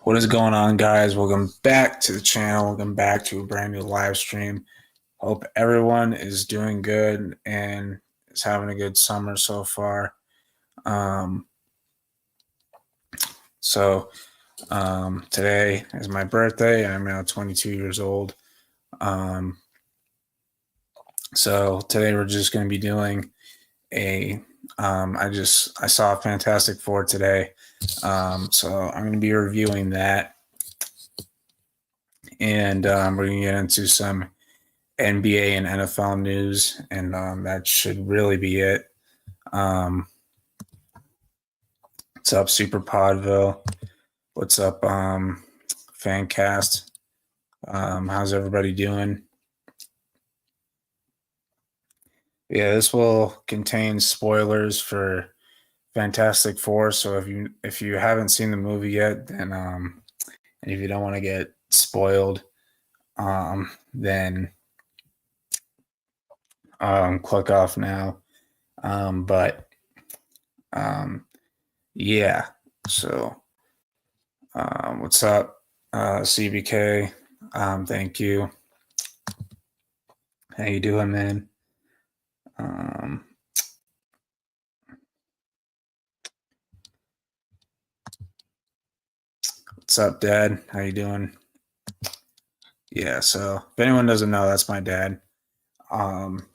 What is going on, guys? Welcome back to the channel. Welcome back to a brand new live stream. Hope everyone is doing good and is having a good summer so far. Um, so today is my birthday. I'm now 22 years old. Um, so today we're just going to be doing a. I saw Fantastic Four today. So I'm going to be reviewing that, and we're going to get into some NBA and NFL news, and that should really be it. Um, what's up, Super Podville? What's up, Fancast? How's everybody doing? Yeah, this will contain spoilers for Fantastic Four. So if you haven't seen the movie yet, then and if you don't want to get spoiled, then click off now. But yeah, so what's up, CBK? Thank you. How you doing, man? Um, what's up, Dad? How you doing? Yeah. So if anyone doesn't know, that's my dad. Um,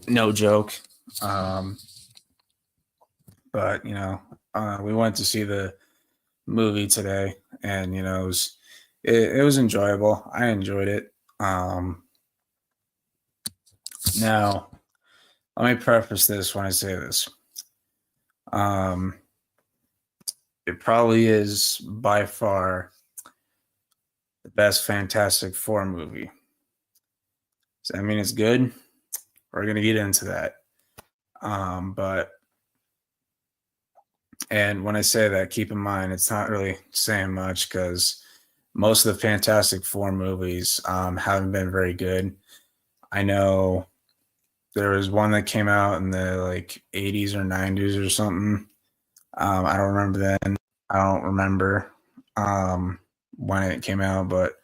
no joke. Um, but we went to see the movie today, and it was enjoyable. I enjoyed it. Now, let me preface this when I say this. Um, it probably is by far the best Fantastic Four movie. Does that mean it's good? We're going to get into that. But and when I say that, keep in mind it's not really saying much because most of the Fantastic Four movies haven't been very good. I know there was one that came out in the like 80s or 90s or something. I don't remember then. I don't remember when it came out, but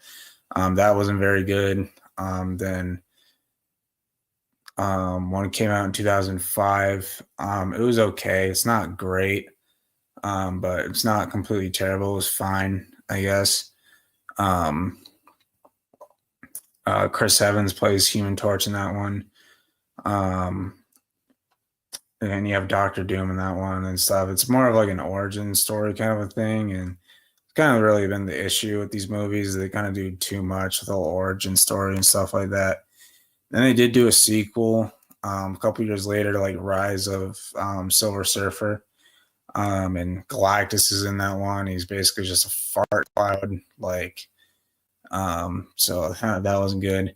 that wasn't very good. Then one came out in 2005. It was okay. It's not great, but it's not completely terrible. It was fine, I guess. Um, Chris Evans plays Human Torch in that one. Um, and you have Doctor Doom in that one and stuff. It's more of like an origin story kind of a thing, and it's kind of really been the issue with these movies. They kind of do too much with the whole origin story and stuff like that. Then they did do a sequel a couple years later to like Rise of Silver Surfer. And Galactus is in that one. He's basically just a fart cloud. So that wasn't good.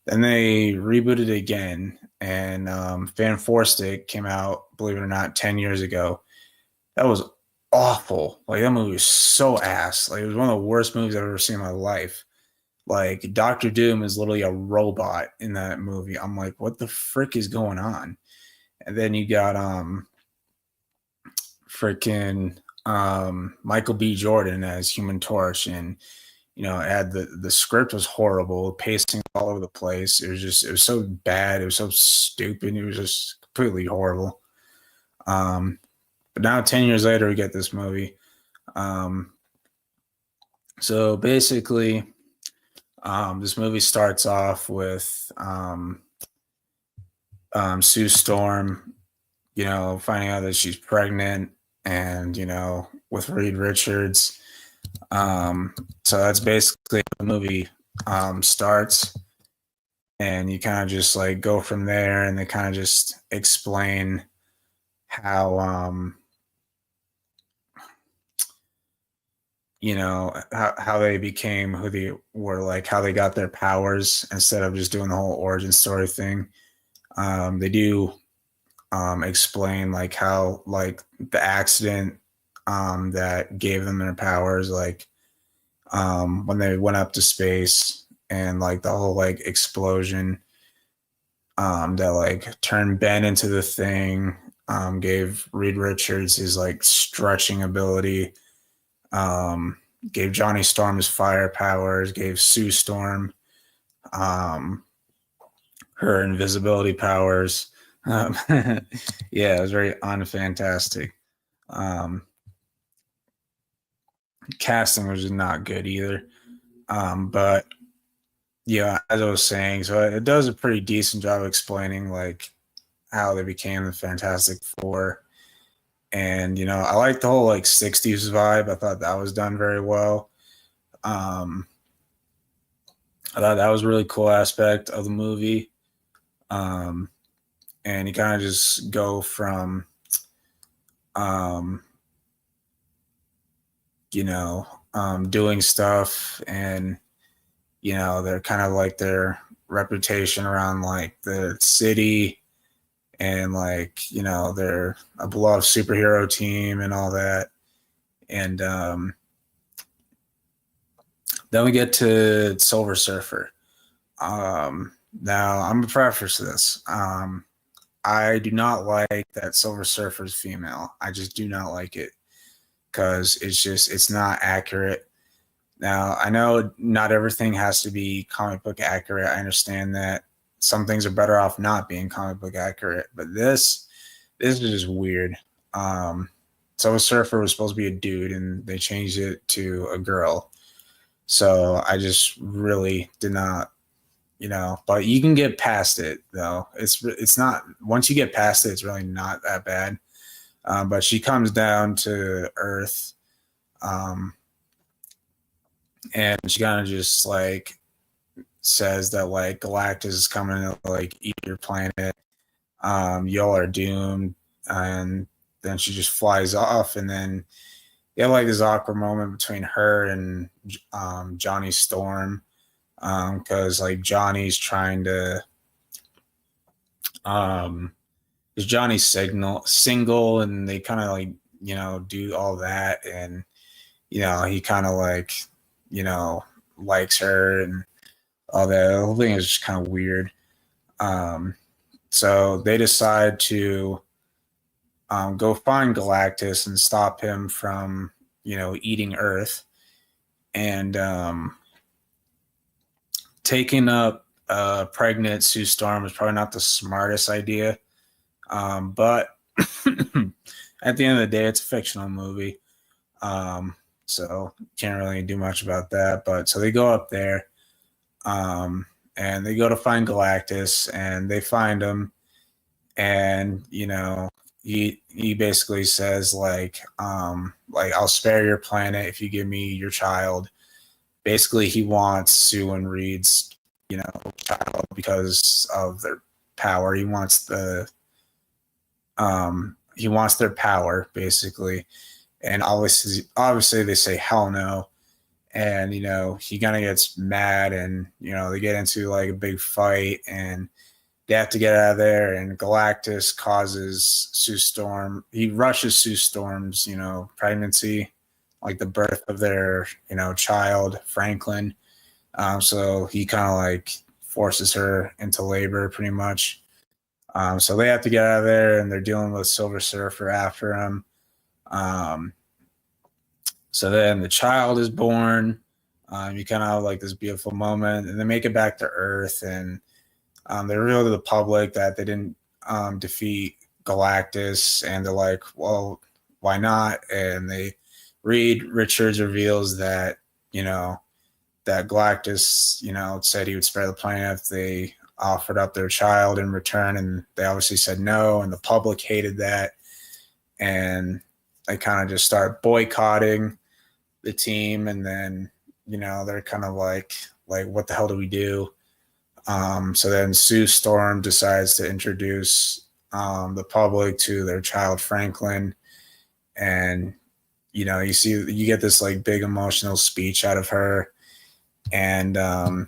Then they rebooted it again, and Fan Four Stick came out, believe it or not, 10 years ago. That was awful. Like, that movie was so ass. Like, it was one of the worst movies I've ever seen in my life. Like, Doctor Doom is literally a robot in that movie. I'm like, what the frick is going on? And then you got freaking Michael B. Jordan as Human Torch, and had the script was horrible, pacing all over the place. It was so bad, it was so stupid, it was just completely horrible. But now 10 years later, we get this movie. So basically, this movie starts off with Sue Storm, finding out that she's pregnant, and with Reed Richards. So that's basically how the movie starts, and you kind of just like go from there, and they kind of just explain how how they became who they were, like how they got their powers instead of just doing the whole origin story thing. They do explain like how like the accident that gave them their powers, like when they went up to space, and like the whole like explosion that like turned Ben into the Thing, gave Reed Richards his like stretching ability. gave Johnny Storm his fire powers, gave Sue Storm um, her invisibility powers. Yeah, it was very unfantastic. Um, Casting was just not good either. But yeah, as I was saying, so it does a pretty decent job explaining like how they became the Fantastic Four. And I like the whole like 60s vibe. I thought that was done very well. Um, I thought that was a really cool aspect of the movie. Um, and you kind of just go from um, doing stuff, and they're kind of like their reputation around like the city, and like they're a beloved superhero team and all that. And then we get to Silver Surfer. Now I'm a preface to this. I do not like that Silver Surfer is female. I just do not like it because it's not accurate. Now, I know not everything has to be comic book accurate. I understand that some things are better off not being comic book accurate, but this is just weird. Silver Surfer was supposed to be a dude, and they changed it to a girl. So I just really did not, but you can get past it though. It's not, once you get past it, it's really not that bad. But she comes down to Earth. And she kind of just like says that like Galactus is coming to like eat your planet. Y'all are doomed. And then she just flies off, and then you have like this awkward moment between her and Johnny Storm, because like Johnny's trying to is Johnny's single, and they kind of like do all that, and he kind of like likes her and all that. The whole thing is just kind of weird. So they decide to go find Galactus and stop him from eating Earth. And taking up pregnant Sue Storm was probably not the smartest idea. But at the end of the day, it's a fictional movie. So can't really do much about that. But so they go up there, and they go to find Galactus, and they find him. And he basically says like I'll spare your planet if you give me your child. Basically, he wants Sue and Reed's child because of their power. He wants their power basically. And obviously they say hell no. And he kind of gets mad, and they get into like a big fight, and they have to get out of there. And Galactus causes Sue Storm. He rushes Sue Storm's pregnancy, like the birth of their child Franklin. So he kind of like forces her into labor pretty much. So they have to get out of there, and they're dealing with Silver Surfer after him. So then the child is born. You kind of have like this beautiful moment, and they make it back to Earth, and they reveal to the public that they didn't defeat Galactus, and they're like, well, why not? And Reed Richards reveals that that Galactus said he would spare the planet if they offered up their child in return, and they obviously said no, and the public hated that, and they kind of just start boycotting the team. And then they're kind of like what the hell do we do? So then Sue Storm decides to introduce the public to their child Franklin, and you get this like big emotional speech out of her. And then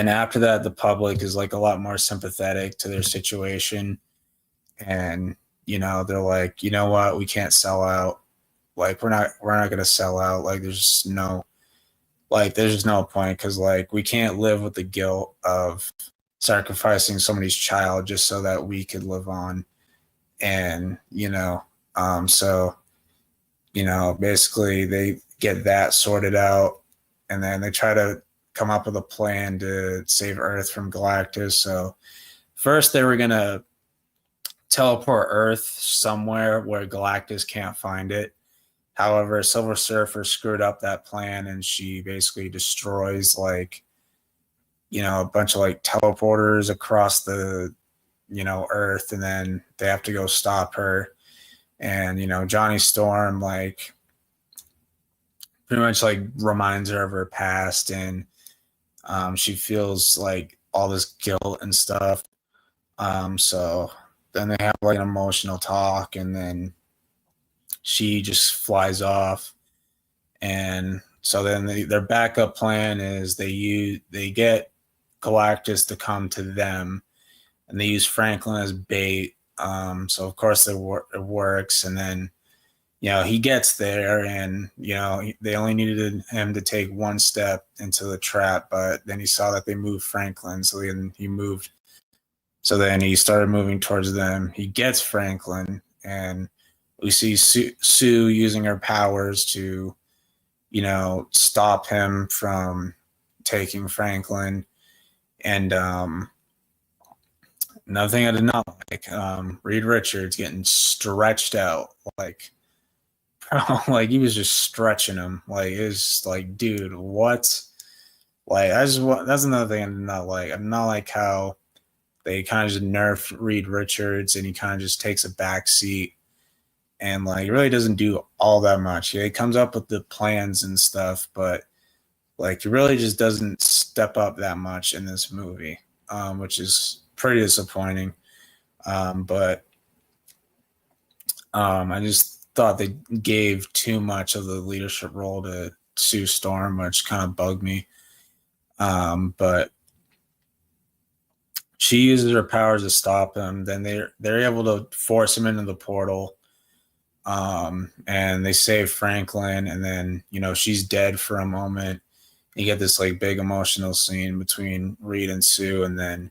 after that, the public is like a lot more sympathetic to their situation, and they're like, you know what, we can't sell out. Like we're not gonna sell out. Like there's just no point, because like we can't live with the guilt of sacrificing somebody's child just so that we could live on. And so basically they get that sorted out, and then they try to come up with a plan to save Earth from Galactus. So first they were gonna teleport Earth somewhere where Galactus can't find it. However, Silver Surfer screwed up that plan, and she basically destroys like, a bunch of like teleporters across the, Earth, and then they have to go stop her. And Johnny Storm like pretty much like reminds her of her past, and she feels like all this guilt and stuff. So then they have like an emotional talk, and then she just flies off. And so then their backup plan is they get Galactus to come to them, and they use Franklin as bait. So of course it works, and then he gets there, and they only needed him to take one step into the trap, but then he saw that they moved Franklin, so then he moved. So then he started moving towards them. He gets Franklin, and we see Sue using her powers to, stop him from taking Franklin. And another thing I did not like, Reed Richards getting stretched out, like he was just stretching him. Like, it was like, dude, what? Like, that's another thing I did not like. I did not like how they kind of just nerfed Reed Richards, and he kind of just takes a back seat, and like really doesn't do all that much. Yeah, he comes up with the plans and stuff, but like he really just doesn't step up that much in this movie, which is pretty disappointing. But I just thought they gave too much of the leadership role to Sue Storm, which kind of bugged me. But she uses her powers to stop him. Then they're able to force him into the portal, and they save Franklin. And then she's dead for a moment. You get this like big emotional scene between Reed and Sue, and then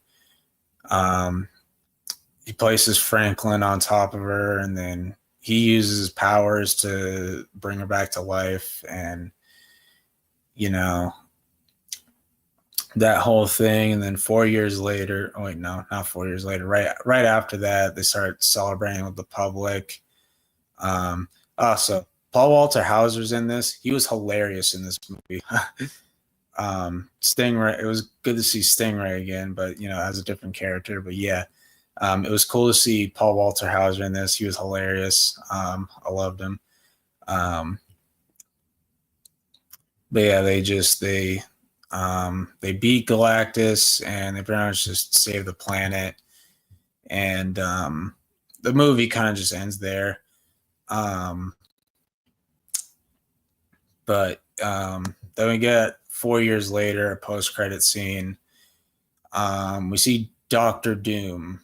he places Franklin on top of her, and then he uses his powers to bring her back to life. And that whole thing. And then 4 years later, oh wait, no, not 4 years later, right after that, they start celebrating with the public. So Paul Walter Hauser's in this. He was hilarious in this movie. Stingray, it was good to see Stingray again, but as a different character. But yeah, it was cool to see Paul Walter Hauser in this. He was hilarious. I loved him. But yeah, they beat Galactus, and they pretty much just save the planet. And the movie kind of just ends there. But then we get 4 years later, a post-credit scene. We see Doctor Doom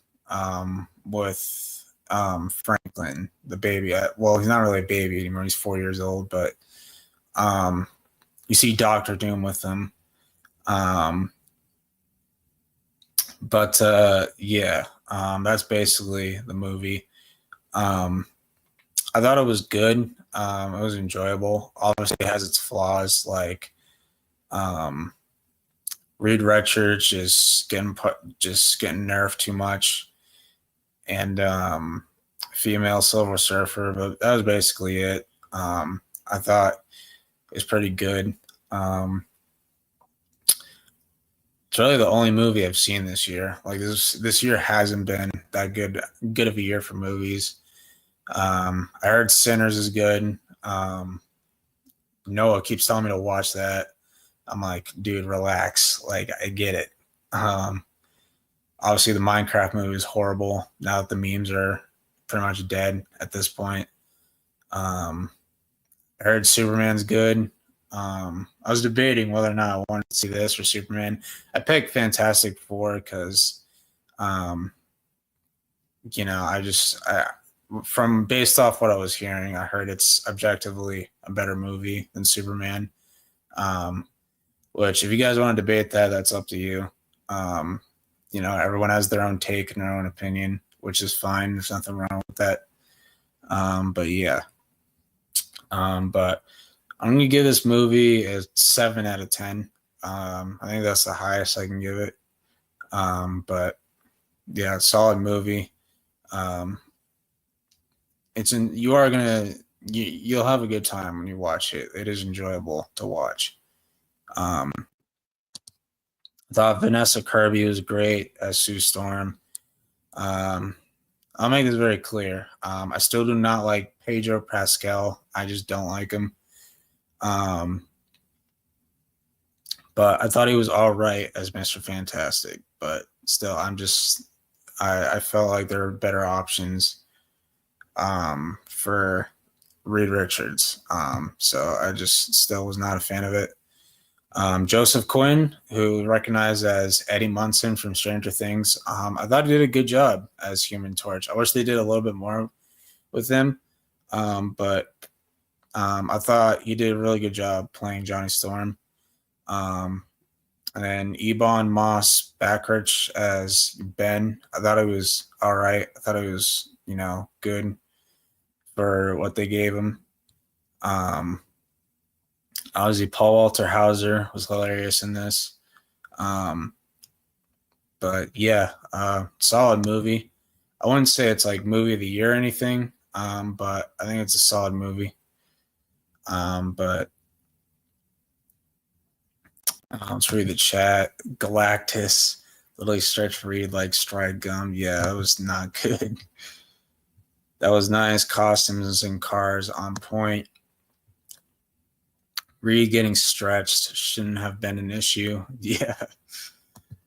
with Franklin, the baby. Well, he's not really a baby anymore. He's 4 years old, but you see Doctor Doom with him. That's basically the movie. I thought it was good. It was enjoyable. Obviously, it has its flaws, like Reed Richards just getting nerfed too much, and female Silver Surfer. But that was basically it. I thought it was pretty good. It's really the only movie I've seen this year. Like this year hasn't been that good of a year for movies. I heard Sinners is good. Noah keeps telling me to watch that. I'm like, dude, relax. Like, I get it. Obviously, the Minecraft movie is horrible now that the memes are pretty much dead at this point. I heard Superman's good. I was debating whether or not I wanted to see this or Superman. I picked Fantastic Four because, from based off what I was hearing, I heard it's objectively a better movie than Superman. Which, if you guys want to debate that, that's up to you. Everyone has their own take and their own opinion, which is fine. There's nothing wrong with that. But yeah. But I'm gonna give this movie a 7 out of 10. I think that's the highest I can give it. But yeah, solid movie. Um, you are gonna you'll have a good time when you watch it. It is enjoyable to watch. I thought Vanessa Kirby was great as Sue Storm. Um, I'll make this very clear. I still do not like Pedro Pascal. I just don't like him. Um, but I thought he was all right as Mr. Fantastic. But still, I felt like there were better options for Reed Richards. So I just still was not a fan of it. Joseph Quinn, who recognized as Eddie Munson from Stranger Things, I thought he did a good job as Human Torch. I wish they did a little bit more with him, but I thought he did a really good job playing Johnny Storm. And then Ebon Moss Backrich as Ben. I thought it was all right. I thought it was, good for what they gave him. Obviously, Paul Walter Hauser was hilarious in this. But yeah, solid movie. I wouldn't say it's like movie of the year or anything, but I think it's a solid movie. But let's read the chat. Galactus literally stretched Reed like stride gum. Yeah, that was not good. That was nice. Costumes and cars on point. Reed getting stretched shouldn't have been an issue. Yeah.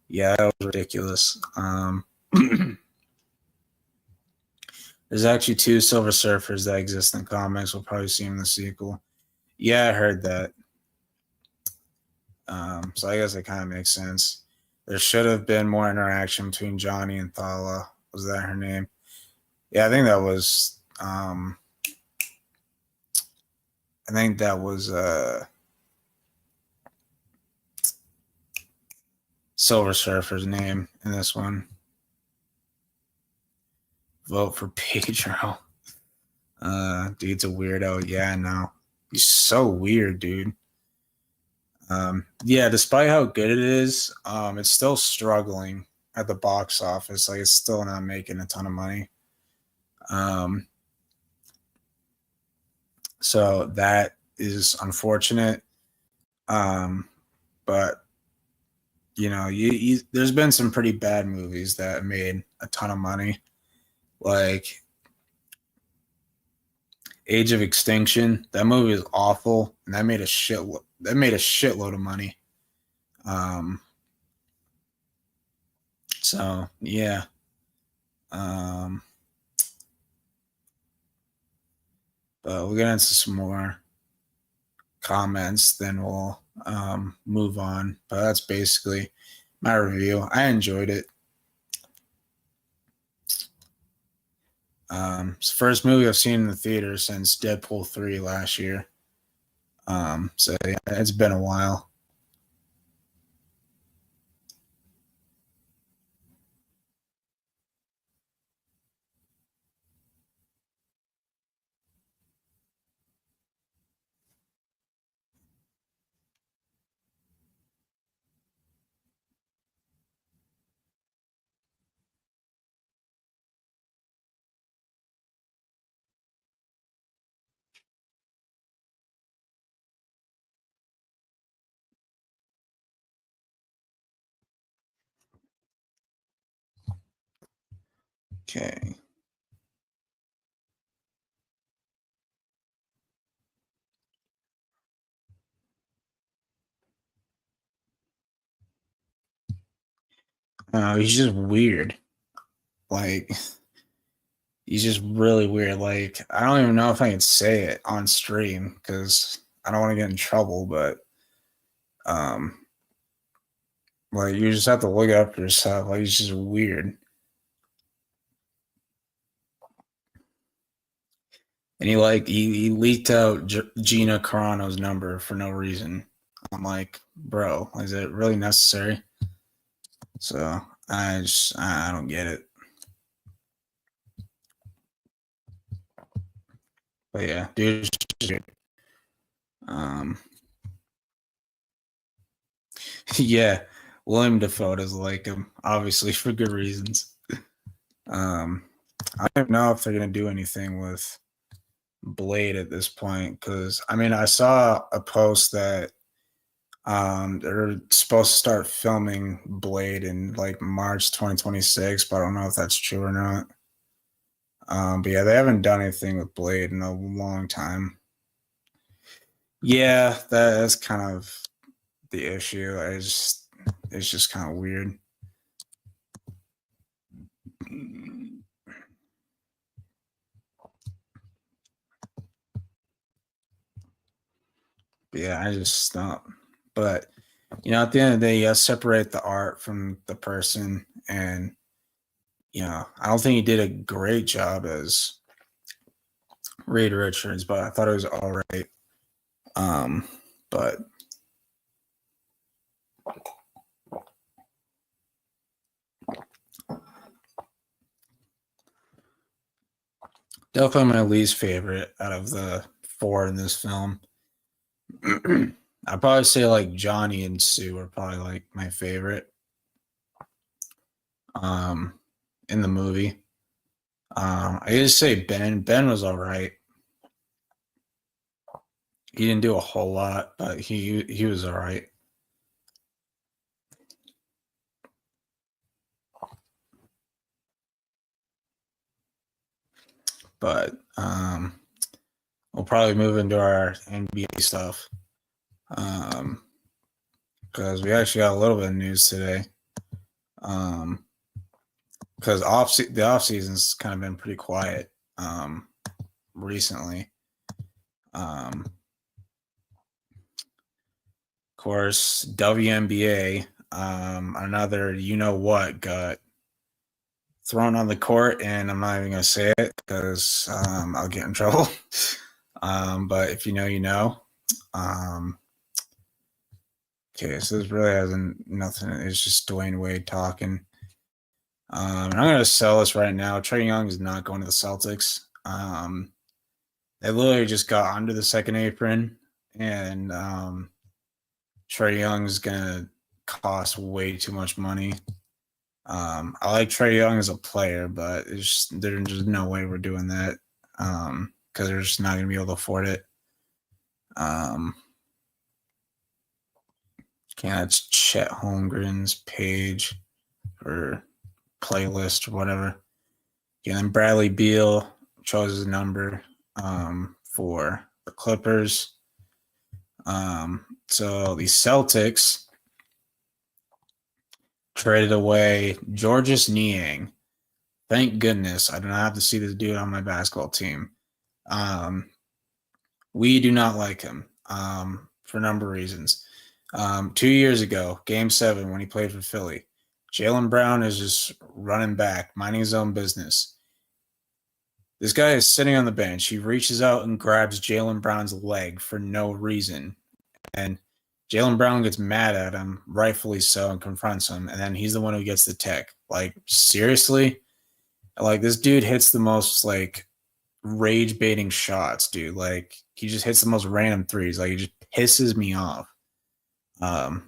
Yeah, that was ridiculous. There's actually 2 Silver Surfers that exist in comics. We'll probably see them in the sequel. Yeah, I heard that. So I guess it kind of makes sense. There should have been more interaction between Johnny and Thala. Was that her name? Yeah, I think that was Silver Surfer's name in this one. Vote for Pedro. Dude's a weirdo. Yeah, I know. He's so weird, dude. Yeah, despite how good it is, it's still struggling at the box office. Like, it's still not making a ton of money. So that is unfortunate. But there's been some pretty bad movies that made a ton of money, like Age of Extinction. That movie is awful, and that made a shitload of money. So yeah. But we'll get into some more comments, then we'll move on. But that's basically my review. I enjoyed it. It's the first movie I've seen in the theater since Deadpool 3 last year. So yeah, it's been a while. Okay. He's just weird. Like, he's just really weird. Like, I don't even know if I can say it on stream because I don't want to get in trouble, but like, you just have to look up yourself. Like, he's just weird. And he leaked out Gina Carano's number for no reason. I'm like, bro, is it really necessary? So I don't get it. But yeah, dude. Yeah, William Dafoe does like him, obviously for good reasons. I don't know if they're gonna do anything with Blade at this point because I mean I saw a post that they're supposed to start filming Blade in like March 2026, but I don't know if that's true or not. But yeah, they haven't done anything with Blade in a long time. Yeah, that's kind of the issue. It's just kind of weird. But yeah, I just don't. But at the end of the day, you gotta separate the art from the person, and I don't think he did a great job as Reed Richards, but I thought it was all right. But definitely my least favorite out of the four in this film. I'd probably say like Johnny and Sue are probably like my favorite in the movie. I just say Ben. Ben was all right. He didn't do a whole lot, but he was all right. But we'll probably move into our NBA stuff because we actually got a little bit of news today. Because the off season's kind of been pretty quiet recently. Of course, WNBA, another what got thrown on the court, and I'm not even gonna say it because I'll get in trouble. But if you know, you know. Okay, so this really hasn't nothing. It's just Dwayne Wade talking. And I'm gonna sell this right now. Trae Young is not going to the Celtics. They literally just got under the second apron, and Trae Young is gonna cost way too much money. I like Trae Young as a player, but there's just no way we're doing that because they're just not gonna be able to afford it. It's Chet Holmgren's page or playlist or whatever. Yeah, then Bradley Beal chose his number for the Clippers. So the Celtics traded away Georges Niang. Thank goodness I do not have to see this dude on my basketball team. We do not like him for a number of reasons. 2 years ago, Game 7, when he played for Philly, Jaylen Brown is just running back, minding his own business. This guy is sitting on the bench. He reaches out and grabs Jaylen Brown's leg for no reason. And Jaylen Brown gets mad at him, rightfully so, and confronts him. And then he's the one who gets the tech. Like, seriously? Like, this dude hits the most, like, rage-baiting shots, dude. Like, he just hits the most random threes. Like, he just pisses me off.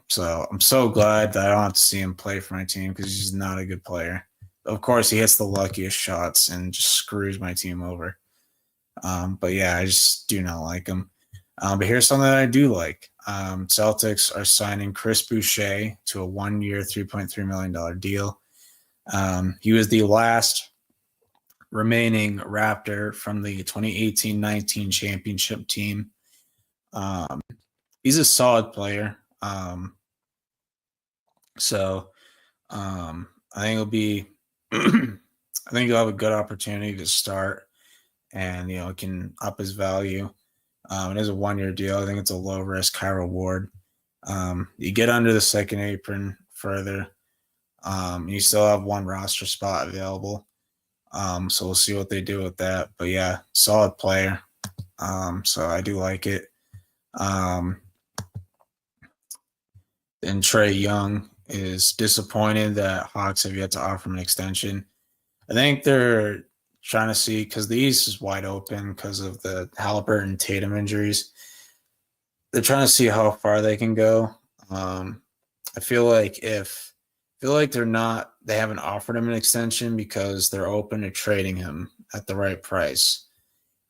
So I'm so glad that I don't have to see him play for my team because he's just not a good player. Of course, he hits the luckiest shots and just screws my team over. But yeah, I just do not like him. But here's something that I do like. Celtics are signing Chris Boucher to a 1-year, $3.3 million deal. He was the last remaining Raptor from the 2018-19 championship team. He's a solid player. I think it'll be I think he'll have a good opportunity to start and it can up his value. It is a 1-year deal. I think it's a low risk, high reward. You get under the second apron further. You still have one roster spot available. So we'll see what they do with that. But yeah, solid player. So I do like it. And Trae Young is disappointed that Hawks have yet to offer him an extension. I think they're trying to see because the East is wide open because of the Halliburton Tatum injuries. they're trying to see how far they can go. I feel like they haven't offered him an extension because they're open to trading him at the right price.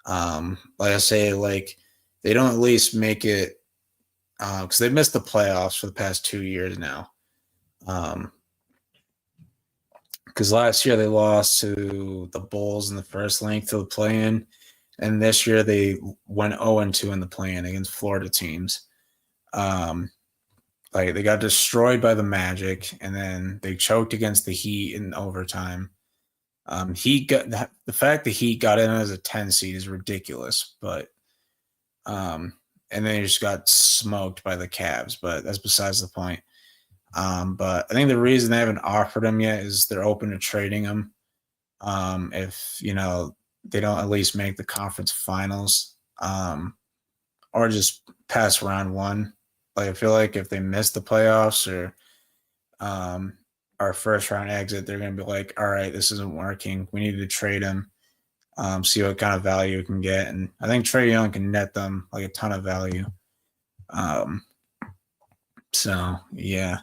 Like I say, like they don't at least make it because they've missed the playoffs for the past 2 years now. Because last year they lost to the Bulls in the first link to the play-in, and this year they went 0-2 in the play-in against Florida teams. Like they got destroyed by the Magic, and then they choked against the Heat in overtime. The fact that Heat got in as a 10 seed is ridiculous, but and then they just got smoked by the Cavs, but that's besides the point. But I think the reason they haven't offered him yet is they're open to trading him. If they don't at least make the conference finals, or just pass round one. Like I feel like if they miss the playoffs or our first round exit, they're going to be like, all right, this isn't working. We need to trade him, see what kind of value we can get. And I think Trae Young can net them like a ton of value. So, yeah.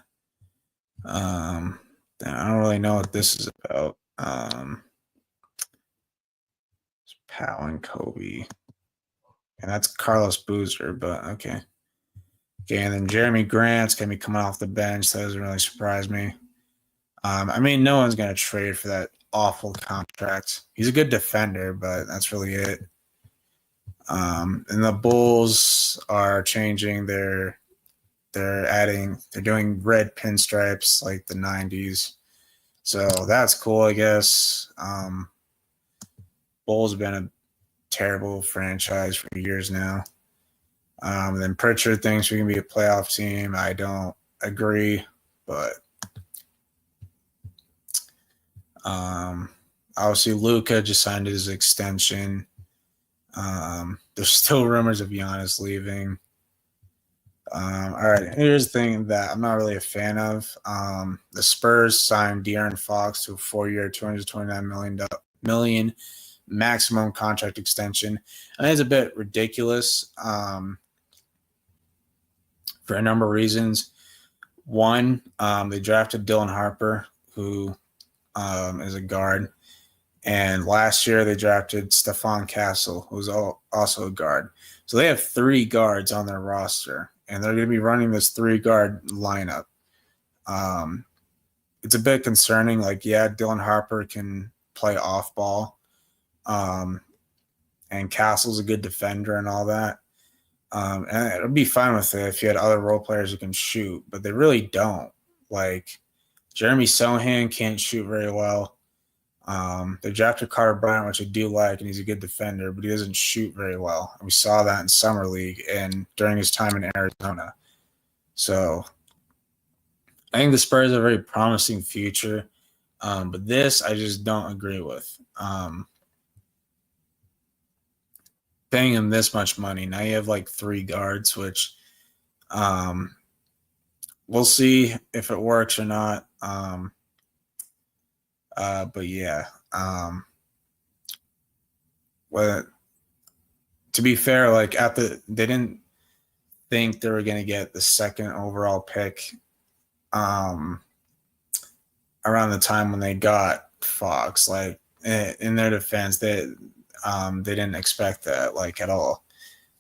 I don't really know what this is about. Powell and Kobe. And that's Carlos Boozer, but okay. Okay, and then Jeremy Grant's going to be coming off the bench. So that doesn't really surprise me. I mean, no one's going to trade for that awful contract. He's a good defender, but that's really it. And the Bulls are changing they're doing red pinstripes like the 90s. So that's cool, I guess. Bulls have been a terrible franchise for years now. Then Pritchard thinks we can be a playoff team. I don't agree, but obviously Luka just signed his extension. There's still rumors of Giannis leaving. All right, here's the thing that I'm not really a fan of. The Spurs signed De'Aaron Fox to a 4-year, $229 million maximum contract extension. I think it's a bit ridiculous for a number of reasons. One, they drafted Dylan Harper, who is a guard. And last year they drafted Stephon Castle, who's also a guard. So they have 3 guards on their roster, and they're going to be running this 3-guard lineup. It's a bit concerning. Like, yeah, Dylan Harper can play off ball, and Castle's a good defender and all that. And it would be fine with it if you had other role players who can shoot, but they really don't. Like, Jeremy Sohan can't shoot very well. They drafted Carter Bryant, which I do like, and he's a good defender, but he doesn't shoot very well. And we saw that in Summer League and during his time in Arizona. So I think the Spurs have a very promising future, but this I just don't agree with. Paying him this much money. Now you have like 3 guards, which we'll see if it works or not. But yeah, well, to be fair, like they didn't think they were going to get the 2nd overall pick around the time when they got Fox. Like, in their defense, they didn't expect that, like, at all.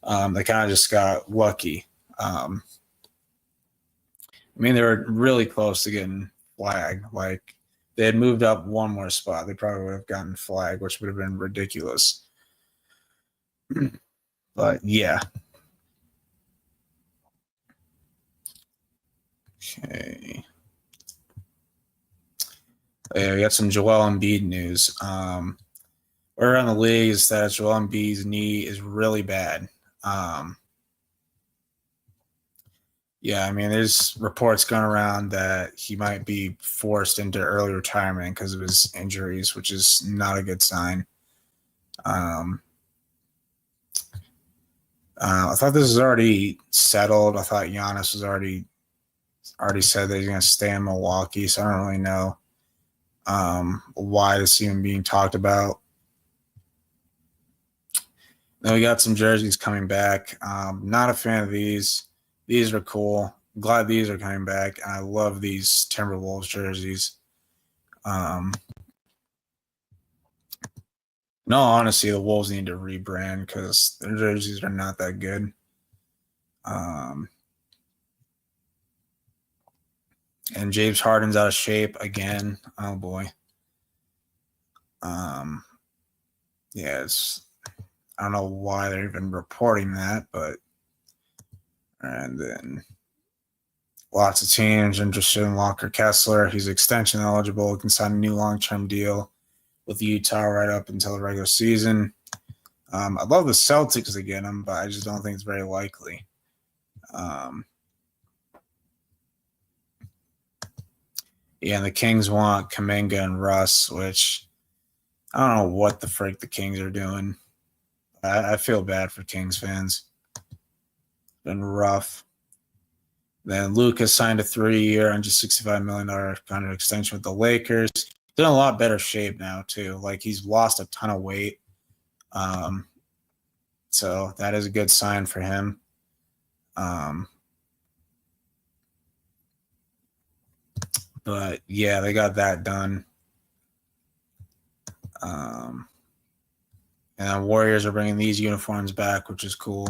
They kind of just got lucky. I mean, they were really close to getting Flag. Like, they had moved up one more spot, they probably would have gotten Flag, which would have been ridiculous. But yeah. Okay. Yeah, we got some Joel Embiid news. Word around the league is that Joel Embiid's knee is really bad. Yeah, I mean, there's reports going around that he might be forced into early retirement because of his injuries, which is not a good sign. I thought this was already settled. I thought Giannis was already said that he's going to stay in Milwaukee, so I don't really know why this is even being talked about. Then we got some jerseys coming back. Not a fan of these. These are cool. I'm glad these are coming back. And I love these Timberwolves jerseys. No, honestly, the Wolves need to rebrand because their jerseys are not that good. And James Harden's out of shape again. Oh boy. Yeah, I don't know why they're even reporting that, but and then lots of teams interested in Walker Kessler. He's extension eligible, can sign a new long-term deal with Utah right up until the regular season. I'd love the Celtics to get him, but I just don't think it's very likely. Yeah, and the Kings want Kuminga and Russ, which I don't know what the frick the Kings are doing. I feel bad for Kings fans. It's been rough. Then Lucas signed a 3-year, $165 million contract extension with the Lakers. He's in a lot better shape now, too. Like, he's lost a ton of weight. So that is a good sign for him. But, yeah, they got that done. And Warriors are bringing these uniforms back, which is cool.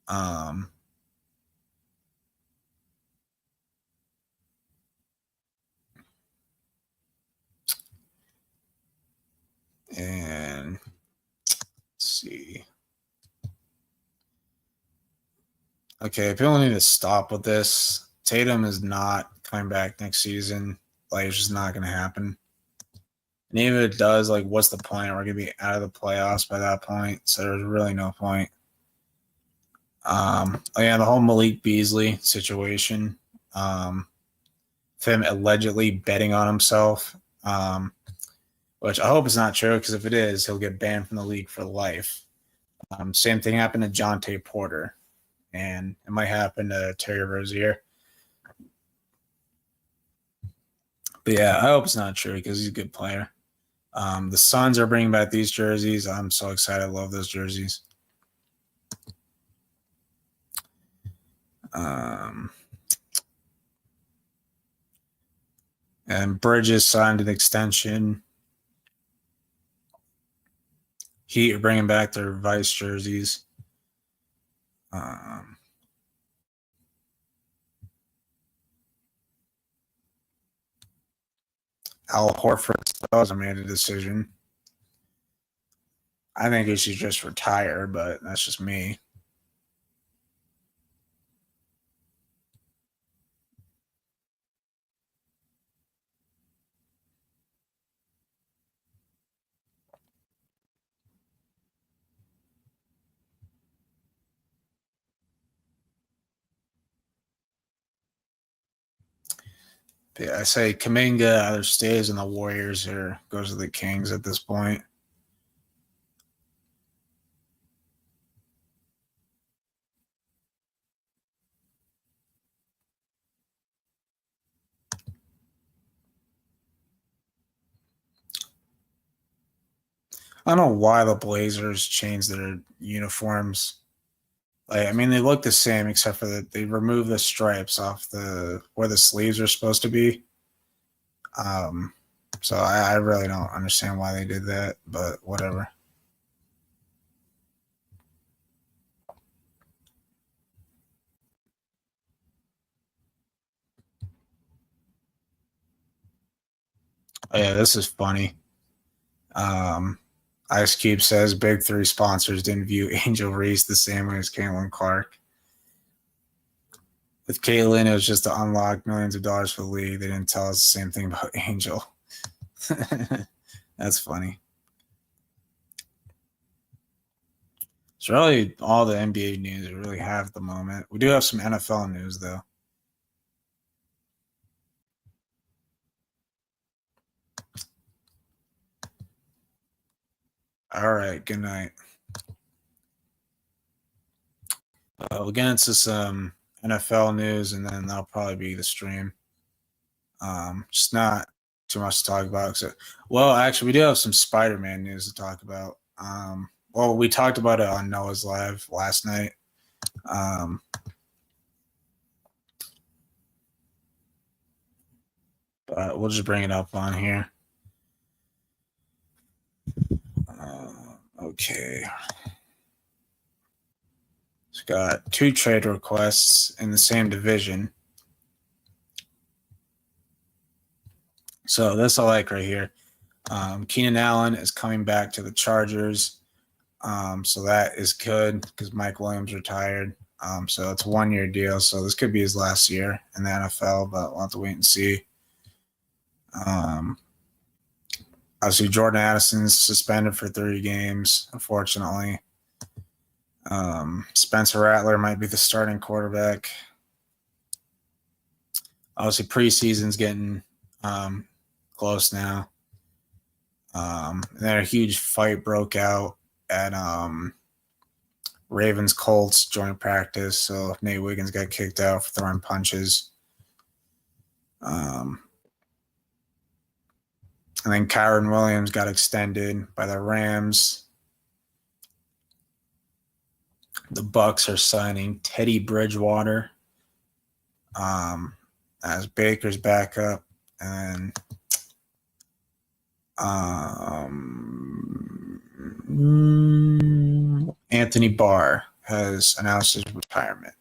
And let's see. Okay, people need to stop with this. Tatum is not coming back next season. Like, it's just not going to happen. And even if it does, like, what's the point? We're going to be out of the playoffs by that point. So there's really no point. The whole Malik Beasley situation. Him allegedly betting on himself, which I hope is not true, because if it is, he'll get banned from the league for life. Same thing happened to Jonte Porter, and it might happen to Terry Rozier. But yeah, I hope it's not true, because he's a good player. The Suns are bringing back these jerseys. I'm so excited. I love those jerseys. And Bridges signed an extension. Heat are bringing back their Vice jerseys. Al Horford still hasn't made a decision. I think he should just retire, but that's just me. Yeah, I say Kuminga either stays in the Warriors or goes to the Kings at this point. I don't know why the Blazers changed their uniforms. Like, I mean, they look the same except for that they removed the stripes off the where the sleeves are supposed to be. So I really don't understand why they did that, but whatever. Oh, yeah, this is funny. Ice Cube says Big Three sponsors didn't view Angel Reese the same way as Caitlin Clark. With Caitlin, it was just to unlock millions of dollars for the league. They didn't tell us the same thing about Angel. That's funny. It's really all the NBA news we really have at the moment. We do have some NFL news, though. All right, good night. We'll get into some NFL news, and then that'll probably be the stream. Just not too much to talk about. Well, actually, we do have some Spider-Man news to talk about. well, we talked about it on Noah's Live last night. But we'll just bring it up on here. Okay. It's got 2 trade requests in the same division. So this I like right here. Keenan Allen is coming back to the Chargers. So that is good because Mike Williams retired. So it's a 1-year deal. So this could be his last year in the NFL, but we'll have to wait and see. Obviously, Jordan Addison's suspended for 30 games, unfortunately. Spencer Rattler might be the starting quarterback. Obviously, preseason's getting close now. And then a huge fight broke out at Ravens Colts joint practice. So Nate Wiggins got kicked out for throwing punches. And then Kyron Williams got extended by the Rams. The Bucks are signing Teddy Bridgewater as Baker's backup, and Anthony Barr has announced his retirement.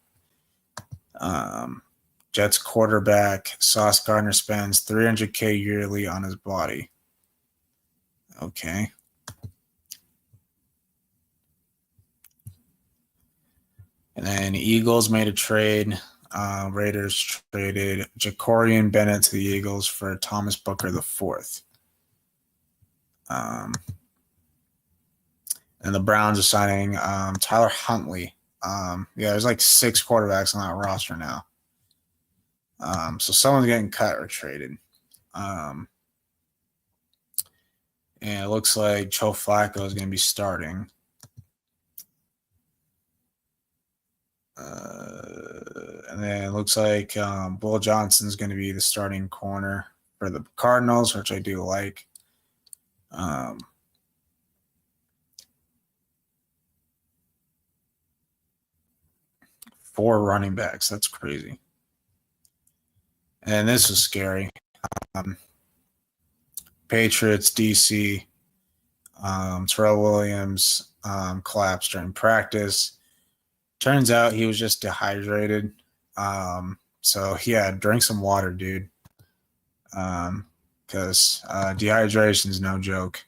Jets quarterback Sauce Gardner spends $300K yearly on his body. Okay. And then Eagles made a trade. Raiders traded Jacorian Bennett to the Eagles for Thomas Booker IV. And the Browns are signing Tyler Huntley. There's like 6 quarterbacks on that roster now. So someone's getting cut or traded. And it looks like Joe Flacco is going to be starting. And then it looks like Bull Johnson is going to be the starting corner for the Cardinals, which I do like. 4 running backs. That's crazy. And this is scary. Patriots, DC, Terrell Williams collapsed during practice. Turns out he was just dehydrated. So, yeah, drink some water, dude. Because dehydration is no joke.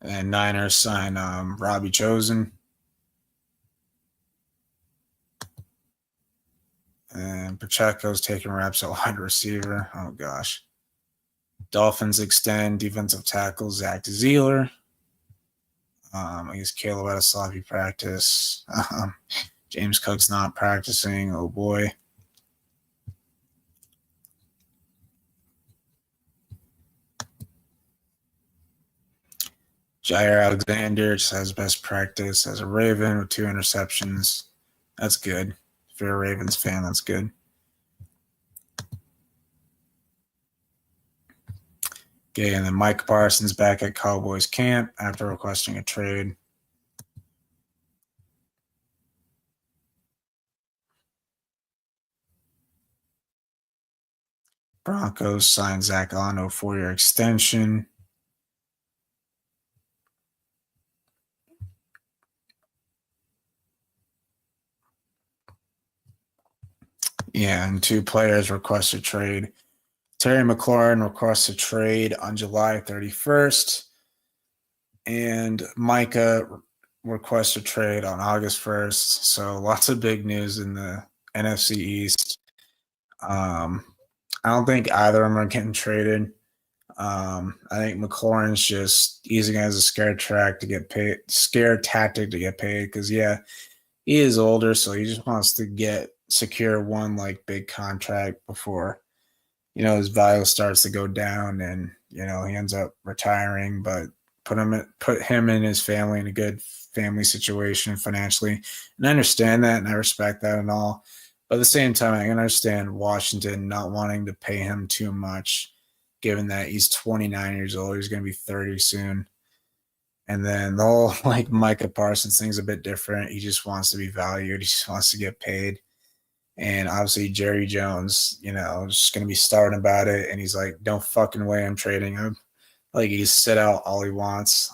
And Niners sign Robbie Chosen. And Pacheco's taking reps at wide receiver. Oh, gosh. Dolphins extend defensive tackle Zach Zeeler. I guess Caleb had a sloppy practice. James Cook's not practicing. Oh, boy. Jair Alexander just has best practice as a Raven with 2 interceptions. That's good. If you're a Ravens fan, that's good. Okay, and then Mike Parsons back at Cowboys camp after requesting a trade. Broncos signed Zach Allen to a 4-year extension. Yeah, and 2 players request a trade. Terry McLaurin requests a trade on July 31st. And Micah requests a trade on August 1st. So lots of big news in the NFC East. I don't think either of them are getting traded. I think McLaurin's just using it as a scare tactic to get paid. Because, yeah, he is older, so he just wants to secure one like big contract before, his value starts to go down and, he ends up retiring. But put him and his family in a good family situation financially. And I understand that and I respect that and all. But at the same time, I can understand Washington not wanting to pay him too much given that he's 29 years old. He's going to be 30 soon. And then the whole like Micah Parsons thing's a bit different. He just wants to be valued. He just wants to get paid. And obviously Jerry Jones, just going to be starting about it. And he's like, don't fucking way I'm trading him. Like he's sit out all he wants.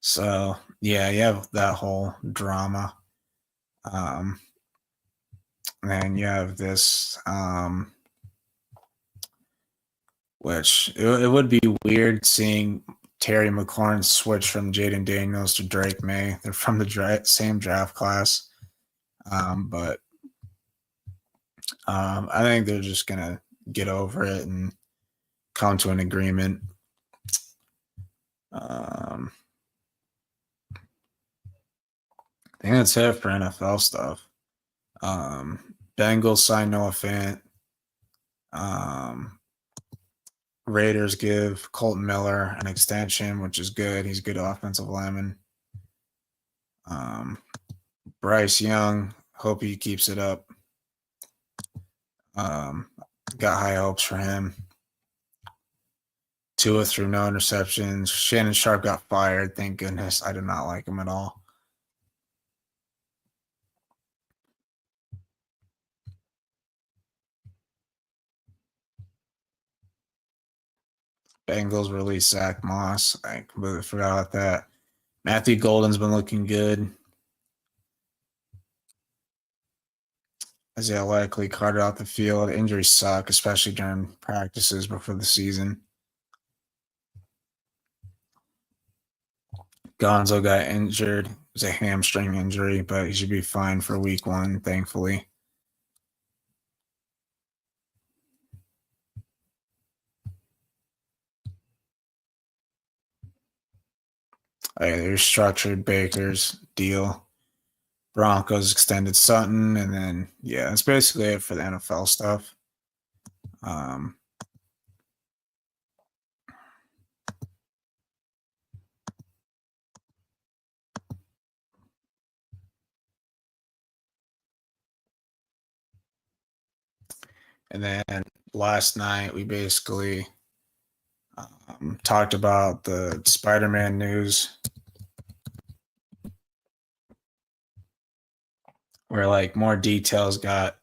So yeah, you have that whole drama. And then you have this, which it would be weird seeing Terry McLaurin switch from Jaden Daniels to Drake May. They're from the same draft class. But I think they're just going to get over it and come to an agreement. I think that's it for NFL stuff. Bengals sign Noah Fant. Raiders give Colton Miller an extension, which is good. He's a good offensive lineman. Bryce Young, hope he keeps it up. Got high hopes for him. Tua threw no interceptions. Shannon Sharp got fired. Thank goodness. I did not like him at all. Bengals released Zach Moss. I completely forgot about that. Matthew Golden's been looking good. Isaiah Likely carted out the field. Injuries suck, especially during practices before the season. Gonzo got injured. It was a hamstring injury, but he should be fine for week 1, thankfully. They restructured Baker's deal. Broncos extended Sutton, and then, yeah, that's basically it for the NFL stuff. And then last night, we basically talked about the Spider-Man news, where like more details got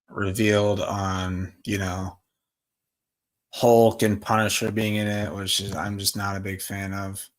revealed on, Hulk and Punisher being in it, which is I'm just not a big fan of.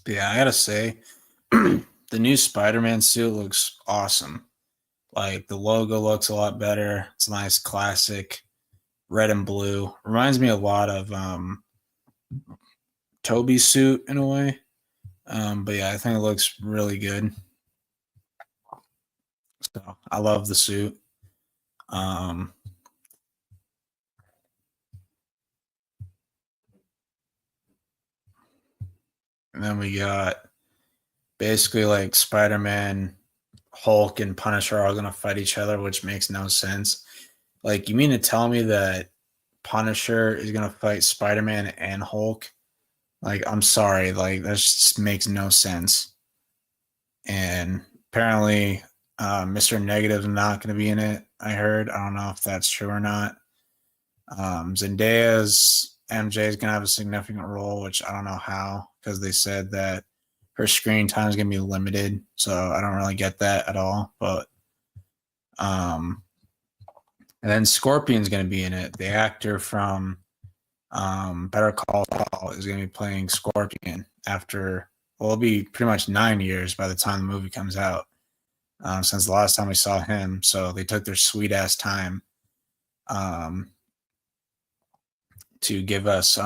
Yeah, I gotta say, the new Spider-Man suit looks awesome. Like the logo looks a lot better. It's a nice classic red and blue. Reminds me a lot of Toby's suit in a way. But yeah, I think it looks really good. So I love the suit. And then we got basically like Spider-Man, Hulk, and Punisher are all going to fight each other, which makes no sense. Like, you mean to tell me that Punisher is going to fight Spider-Man and Hulk? Like, I'm sorry. Like, that just makes no sense. And apparently, Mr. Negative's not going to be in it, I heard. I don't know if that's true or not. Zendaya's MJ is going to have a significant role, which I don't know how, because they said that her screen time is going to be limited. So I don't really get that at all. But, and then Scorpion's going to be in it. The actor from Better Call Saul is going to be playing Scorpion after, well, it'll be pretty much 9 years by the time the movie comes out, since the last time we saw him. So they took their sweet ass time to give us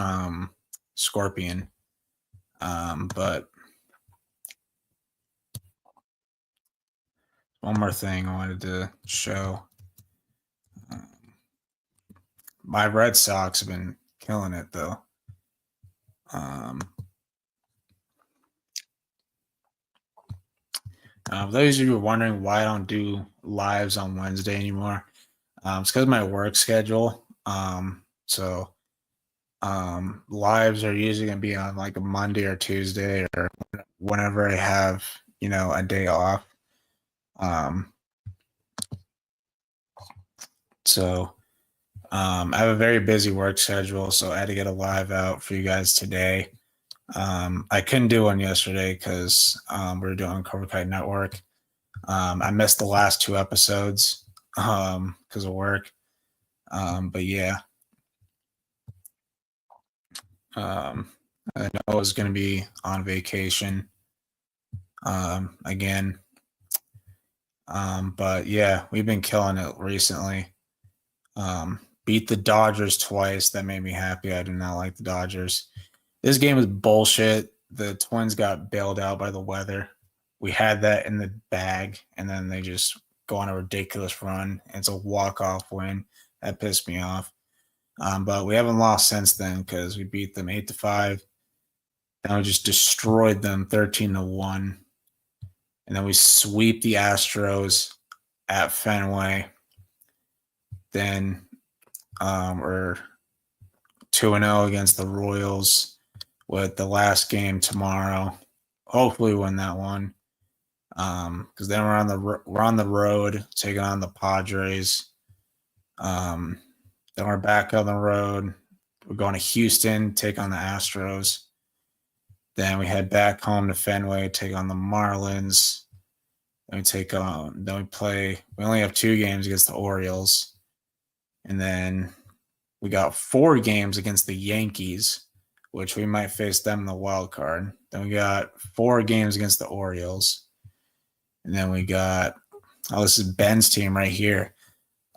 Scorpion. But one more thing I wanted to show. My Red Sox have been killing it, though. Those of you who are wondering why I don't do lives on Wednesday anymore, it's because of my work schedule. So lives are usually going to be on like a Monday or Tuesday or whenever I have, a day off. So I have a very busy work schedule, so I had to get a live out for you guys today. I couldn't do one yesterday because we were doing Cobra Kai Network. I missed the last 2 episodes because of work. But yeah, I know I was going to be on vacation again. But yeah, we've been killing it recently. Beat the Dodgers twice. That made me happy. I do not like the Dodgers. This game was bullshit. The Twins got bailed out by the weather. We had that in the bag, and then they just go on a ridiculous run. It's a walk-off win. That pissed me off. But we haven't lost since then because we beat them 8-5. Then we just destroyed them 13-1. And then we sweep the Astros at Fenway. Then we're 2-0 against the Royals with the last game tomorrow. Hopefully win that one. Because then we're on the road taking on the Padres. Then we're back on the road. We're going to Houston, take on the Astros. Then we head back home to Fenway, take on the Marlins. Then we only have 2 games against the Orioles. And then we got 4 games against the Yankees, which we might face them in the wild card. Then we got 4 games against the Orioles. And then we got, this is Ben's team right here.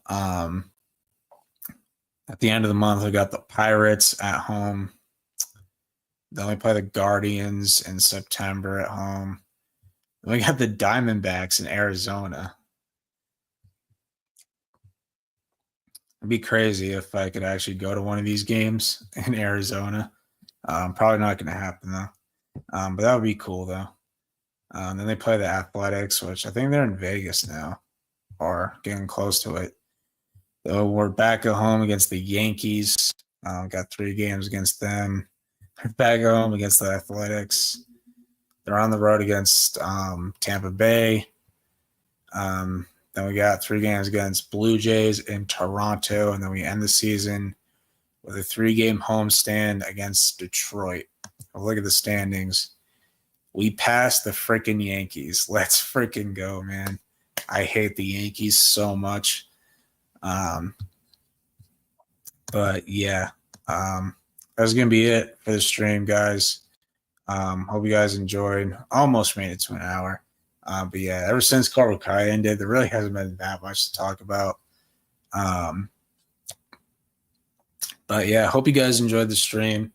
At the end of the month, we got the Pirates at home. Then we play the Guardians in September at home. Then we got the Diamondbacks in Arizona. It'd be crazy if I could actually go to one of these games in Arizona. Probably not going to happen, though. But that would be cool, though. Then they play the Athletics, which I think they're in Vegas now or getting close to it. So we're back at home against the Yankees. Got 3 games against them. We're back at home against the Athletics. They're on the road against Tampa Bay. Then we got 3 games against Blue Jays in Toronto. And then we end the season with a 3-game homestand against Detroit. Look at the standings. We passed the freaking Yankees. Let's freaking go, man. I hate the Yankees so much. But yeah, that's going to be it for the stream, guys. Hope you guys enjoyed. Almost made it to an hour. But yeah, ever since Cobra Kai ended, there really hasn't been that much to talk about. But yeah, hope you guys enjoyed the stream.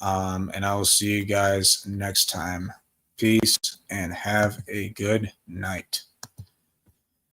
And I will see you guys next time. Peace and have a good night.